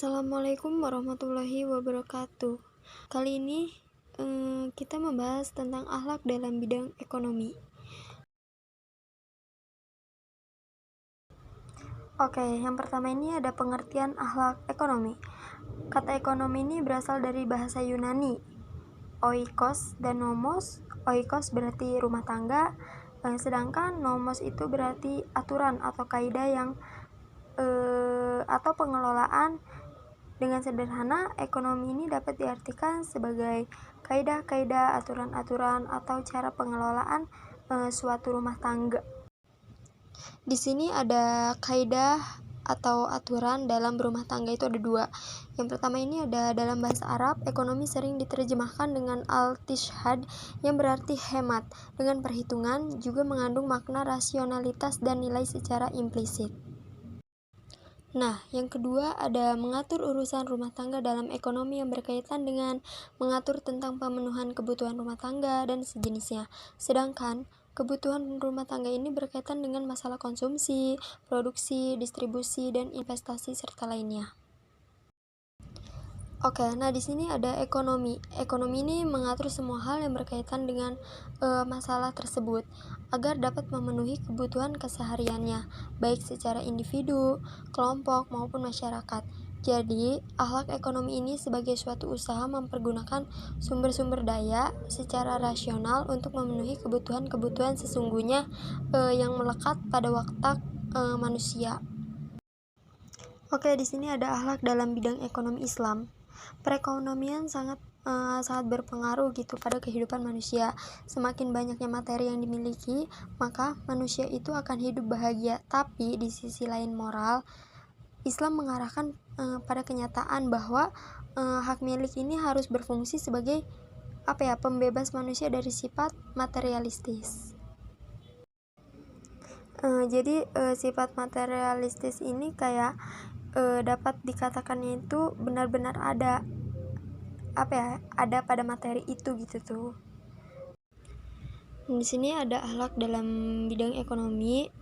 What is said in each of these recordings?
Assalamualaikum warahmatullahi wabarakatuh. Kali ini kita membahas tentang akhlak dalam bidang ekonomi. Oke, yang pertama ini ada pengertian akhlak ekonomi. Kata ekonomi ini berasal dari bahasa Yunani, oikos dan nomos. Oikos berarti rumah tangga, sedangkan nomos itu berarti aturan atau kaidah yang atau pengelolaan. Dengan sederhana, ekonomi ini dapat diartikan sebagai kaidah-kaidah, aturan-aturan, atau cara pengelolaan suatu rumah tangga. Di sini ada kaidah atau aturan dalam berumah tangga itu ada dua. Yang pertama ini ada dalam bahasa Arab, ekonomi sering diterjemahkan dengan al-tishhad yang berarti hemat. Dengan perhitungan juga mengandung makna rasionalitas dan nilai secara implisit. Nah, yang kedua ada mengatur urusan rumah tangga dalam ekonomi yang berkaitan dengan mengatur tentang pemenuhan kebutuhan rumah tangga dan sejenisnya. Sedangkan kebutuhan rumah tangga ini berkaitan dengan masalah konsumsi, produksi, distribusi, dan investasi serta lainnya. Oke, nah di sini ada ekonomi. Ekonomi ini mengatur semua hal yang berkaitan dengan masalah tersebut agar dapat memenuhi kebutuhan kesehariannya, baik secara individu, kelompok, maupun masyarakat. Jadi, akhlak ekonomi ini sebagai suatu usaha mempergunakan sumber-sumber daya secara rasional untuk memenuhi kebutuhan-kebutuhan sesungguhnya yang melekat pada watak manusia. Oke, di sini ada akhlak dalam bidang ekonomi Islam. Perekonomian sangat berpengaruh gitu pada kehidupan manusia. Semakin banyaknya materi yang dimiliki, maka manusia itu akan hidup bahagia. Tapi di sisi lain moral, Islam mengarahkan pada kenyataan bahwa hak milik ini harus berfungsi sebagai pembebas manusia dari sifat materialistis. Jadi sifat materialistis ini kayak dapat dikatakannya itu benar-benar ada pada materi itu gitu tuh. Di sini ada akhlak dalam bidang ekonomi,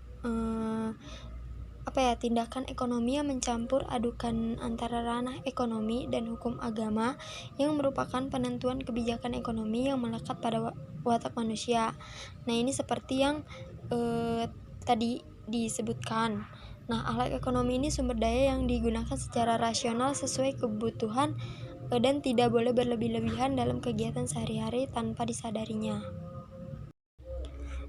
tindakan ekonomi yang mencampur adukan antara ranah ekonomi dan hukum agama yang merupakan penentuan kebijakan ekonomi yang melekat pada watak manusia. Nah, ini seperti yang tadi disebutkan. Nah, akhlak ekonomi ini sumber daya yang digunakan secara rasional sesuai kebutuhan dan tidak boleh berlebih-lebihan dalam kegiatan sehari-hari tanpa disadarinya.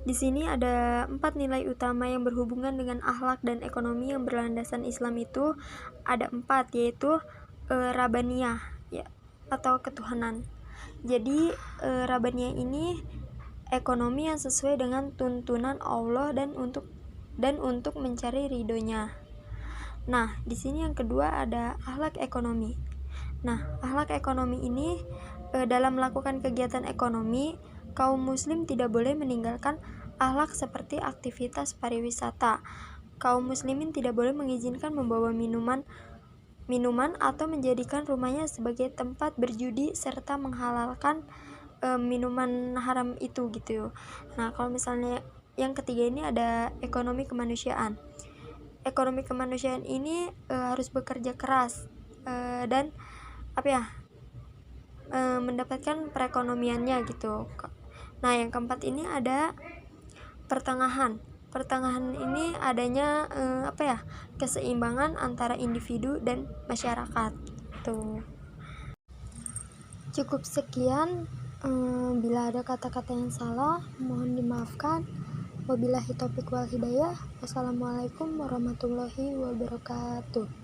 Di sini ada 4 nilai utama yang berhubungan dengan akhlak dan ekonomi yang berlandasan Islam itu ada 4, yaitu Rabaniyah ya, atau ketuhanan. Jadi Rabaniyah ini ekonomi yang sesuai dengan tuntunan Allah dan untuk mencari ridhonya. Nah, di sini yang kedua ada akhlak ekonomi. Nah, akhlak ekonomi ini dalam melakukan kegiatan ekonomi, kaum muslim tidak boleh meninggalkan akhlak seperti aktivitas pariwisata. Kaum muslimin tidak boleh mengizinkan membawa minuman atau menjadikan rumahnya sebagai tempat berjudi serta menghalalkan minuman haram itu gitu. Nah, kalau misalnya yang ketiga ini ada ekonomi kemanusiaan. Ekonomi kemanusiaan ini harus bekerja keras dan mendapatkan perekonomiannya gitu. Nah, yang keempat ini ada pertengahan. Pertengahan ini adanya keseimbangan antara individu dan masyarakat. Tuh. Cukup sekian. Bila ada kata-kata yang salah, mohon dimaafkan. Wabillahi taufiq wal hidayah. Wassalamualaikum warahmatullahi wabarakatuh.